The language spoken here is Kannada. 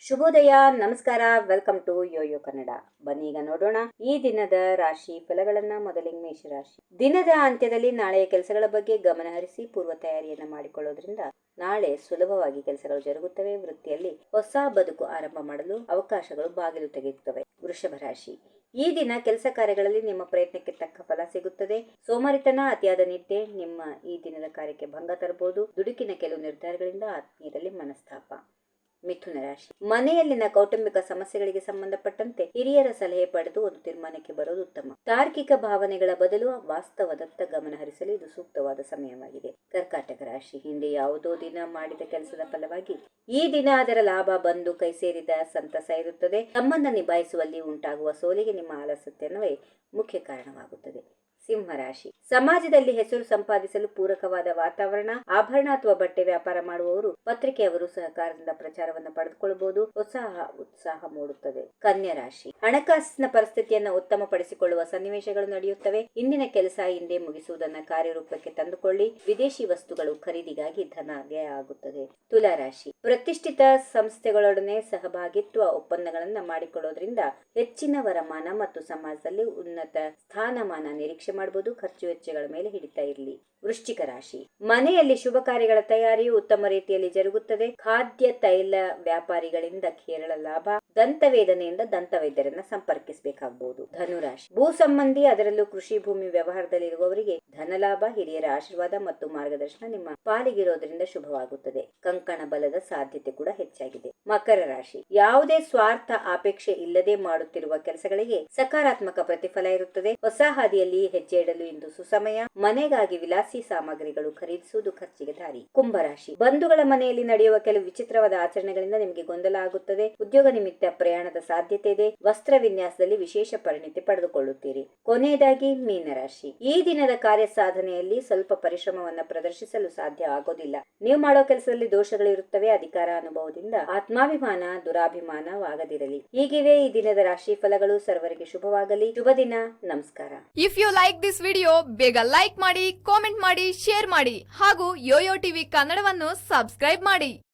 ಶುಭೋದಯ, ನಮಸ್ಕಾರ, ವೆಲ್ಕಮ್ ಟು ಯೋಯೋ ಕನ್ನಡ. ಬನ್ನಿ ಈಗ ನೋಡೋಣ ಈ ದಿನದ ರಾಶಿ ಫಲಗಳನ್ನ. ಮೊದಲಿಗೆ ಮೇಷರಾಶಿ. ದಿನದ ಅಂತ್ಯದಲ್ಲಿ ನಾಳೆಯ ಕೆಲಸಗಳ ಬಗ್ಗೆ ಗಮನ ಹರಿಸಿ ಪೂರ್ವ ತಯಾರಿಯನ್ನ ಮಾಡಿಕೊಳ್ಳೋದ್ರಿಂದ ನಾಳೆ ಸುಲಭವಾಗಿ ಕೆಲಸಗಳು ಜರುಗುತ್ತವೆ. ವೃತ್ತಿಯಲ್ಲಿ ಹೊಸ ಬದುಕು ಆರಂಭ ಮಾಡಲು ಅವಕಾಶಗಳು ಬಾಗಿಲು ತೆಗೆಯುತ್ತವೆ. ವೃಷಭ ರಾಶಿ. ಈ ದಿನ ಕೆಲಸ ಕಾರ್ಯಗಳಲ್ಲಿ ನಿಮ್ಮ ಪ್ರಯತ್ನಕ್ಕೆ ತಕ್ಕ ಫಲ ಸಿಗುತ್ತದೆ. ಸೋಮಾರಿತನ, ಅತಿಯಾದ ನಿದ್ದೆ ನಿಮ್ಮ ಈ ದಿನದ ಕಾರ್ಯಕ್ಕೆ ಭಂಗ ತರಬಹುದು. ದುಡುಕಿನ ಕೆಲವು ನಿರ್ಧಾರಗಳಿಂದ ಆತ್ಮೀಯರಲ್ಲಿ ಮನಸ್ತಾಪ. ಮಿಥುನ ರಾಶಿ. ಮನೆಯಲ್ಲಿನ ಕೌಟುಂಬಿಕ ಸಮಸ್ಯೆಗಳಿಗೆ ಸಂಬಂಧಪಟ್ಟಂತೆ ಹಿರಿಯರ ಸಲಹೆ ಪಡೆದು ಒಂದು ತೀರ್ಮಾನಕ್ಕೆ ಬರೋದು ಉತ್ತಮ. ತಾರ್ಕಿಕ ಭಾವನೆಗಳ ಬದಲು ವಾಸ್ತವದತ್ತ ಗಮನ ಹರಿಸಲು ಇದು ಸೂಕ್ತವಾದ ಸಮಯವಾಗಿದೆ. ಕರ್ಕಾಟಕ ರಾಶಿ. ಹಿಂದೆ ಯಾವುದೋ ದಿನ ಮಾಡಿದ ಕೆಲಸದ ಫಲವಾಗಿ ಈ ದಿನ ಅದರ ಲಾಭ ಬಂದು ಕೈ ಸೇರಿದ ಸಂತಸ ಇರುತ್ತದೆ. ಸಂಬಂಧ ನಿಭಾಯಿಸುವಲ್ಲಿ ಉಂಟಾಗುವ ಸೋಲಿಗೆ ನಿಮ್ಮ ಆಲಸ್ಯತೆಯೇ ಮುಖ್ಯ ಕಾರಣವಾಗುತ್ತದೆ. ಸಿಂಹರಾಶಿ. ಸಮಾಜದಲ್ಲಿ ಹೆಸರು ಸಂಪಾದಿಸಲು ಪೂರಕವಾದ ವಾತಾವರಣ. ಆಭರಣ ಅಥವಾ ಬಟ್ಟೆ ವ್ಯಾಪಾರ ಮಾಡುವವರು, ಪತ್ರಿಕೆಯವರು ಸಹಕಾರದಿಂದ ಪ್ರಚಾರವನ್ನು ಪಡೆದುಕೊಳ್ಳಬಹುದು. ಉತ್ಸಾಹ ಮೂಡುತ್ತದೆ. ಕನ್ಯಾ ರಾಶಿ. ಹಣಕಾಸಿನ ಪರಿಸ್ಥಿತಿಯನ್ನು ಉತ್ತಮಪಡಿಸಿಕೊಳ್ಳುವ ಸನ್ನಿವೇಶಗಳು ನಡೆಯುತ್ತವೆ. ಇಂದಿನ ಕೆಲಸ ಹಿಂದೆ ಮುಗಿಸುವುದನ್ನು ಕಾರ್ಯರೂಪಕ್ಕೆ ತಂದುಕೊಳ್ಳಿ. ವಿದೇಶಿ ವಸ್ತುಗಳು ಖರೀದಿಗಾಗಿ ಧನ ವ್ಯಯ ಆಗುತ್ತದೆ. ತುಲಾ ರಾಶಿ. ಪ್ರತಿಷ್ಠಿತ ಸಂಸ್ಥೆಗಳೊಡನೆ ಸಹಭಾಗಿತ್ವ ಒಪ್ಪಂದಗಳನ್ನು ಮಾಡಿಕೊಳ್ಳೋದ್ರಿಂದ ಹೆಚ್ಚಿನ ವರಮಾನ ಮತ್ತು ಸಮಾಜದಲ್ಲಿ ಉನ್ನತ ಸ್ಥಾನಮಾನ ನಿರೀಕ್ಷೆ ಮಾಡಬಹುದು. ಖರ್ಚು ವೆಚ್ಚಗಳ ಮೇಲೆ ಹಿಡಿತಾ ಇರಲಿ. ವೃಶ್ಚಿಕ ರಾಶಿ. ಮನೆಯಲ್ಲಿ ಶುಭ ಕಾರ್ಯಗಳ ತಯಾರಿಯು ಉತ್ತಮ ರೀತಿಯಲ್ಲಿ ಜರುಗುತ್ತದೆ. ಖಾದ್ಯ ತೈಲ ವ್ಯಾಪಾರಿಗಳಿಂದ ಕೇರಳ ಲಾಭ. ದಂತವೇದನೆಯಿಂದ ದಂತವೈದ್ಯರನ್ನ ಸಂಪರ್ಕಿಸಬೇಕಾಗಬಹುದು. ಧನುರಾಶಿ. ಭೂ ಸಂಬಂಧಿ, ಅದರಲ್ಲೂ ಕೃಷಿ ಭೂಮಿ ವ್ಯವಹಾರದಲ್ಲಿರುವವರಿಗೆ ಧನಲಾಭ. ಹಿರಿಯರ ಆಶೀರ್ವಾದ ಮತ್ತು ಮಾರ್ಗದರ್ಶನ ನಿಮ್ಮ ಪಾಲಿಗಿರೋದ್ರಿಂದ ಶುಭವಾಗುತ್ತದೆ. ಕಂಕಣ ಬಲದ ಸಾಧ್ಯತೆ ಕೂಡ ಹೆಚ್ಚಾಗಿದೆ. ಮಕರ ರಾಶಿ. ಯಾವುದೇ ಸ್ವಾರ್ಥ ಅಪೇಕ್ಷೆ ಇಲ್ಲದೆ ಮಾಡುತ್ತಿರುವ ಕೆಲಸಗಳಿಗೆ ಸಕಾರಾತ್ಮಕ ಪ್ರತಿಫಲ ಇರುತ್ತದೆ. ಹೊಸ ಹಾದಿಯಲ್ಲಿ ಹೆಜ್ಜೆ ಇಡಲು ಇಂದು ಸುಸಮಯ. ಮನೆಗಾಗಿ ವಿಲಾಸಿ ಸಾಮಗ್ರಿಗಳು ಖರೀದಿಸುವುದು ಖರ್ಚಿಗೆ ದಾರಿ. ಕುಂಭರಾಶಿ. ಬಂಧುಗಳ ಮನೆಯಲ್ಲಿ ನಡೆಯುವ ಕೆಲವು ವಿಚಿತ್ರವಾದ ಆಚರಣೆಗಳಿಂದ ನಿಮಗೆ ಗೊಂದಲ ಆಗುತ್ತದೆ. ಉದ್ಯೋಗ ನಿಮಿತ್ತ ಪ್ರಯಾಣದ ಸಾಧ್ಯತೆ ಇದೆ. ವಸ್ತ್ರ ವಿನ್ಯಾಸದಲ್ಲಿ ವಿಶೇಷ ಪರಿಣಿತಿ ಪಡೆದುಕೊಳ್ಳುತ್ತೀರಿ. ಕೊನೆಯದಾಗಿ ಮೀನರಾಶಿ. ಈ ದಿನದ ಕಾರ್ಯ ಸಾಧನೆಯಲ್ಲಿ ಸ್ವಲ್ಪ ಪರಿಶ್ರಮವನ್ನು ಪ್ರದರ್ಶಿಸಲು ಸಾಧ್ಯ ಆಗೋದಿಲ್ಲ. ನೀವು ಮಾಡೋ ಕೆಲಸದಲ್ಲಿ ದೋಷಗಳಿರುತ್ತವೆ. ಅಧಿಕಾರ ಅನುಭವದಿಂದ ಆತ್ಮಾಭಿಮಾನ ದುರಾಭಿಮಾನವಾಗದಿರಲಿ. ಹೀಗಿವೆ ಈ ದಿನದ ರಾಶಿ ಫಲಗಳು. ಸರ್ವರಿಗೆ ಶುಭವಾಗಲಿ. ಶುಭ ದಿನ. ನಮಸ್ಕಾರ. If you like this video, ಬೇಗ ಲೈಕ್ ಮಾಡಿ, ಕಾಮೆಂಟ್ ಮಾಡಿ, ಶೇರ್ ಮಾಡಿ ಹಾಗೂ ಯೋಯೋ ಟಿವಿ ಕನ್ನಡವನ್ನು ಸಬ್ಸ್ಕ್ರೈಬ್ ಮಾಡಿ.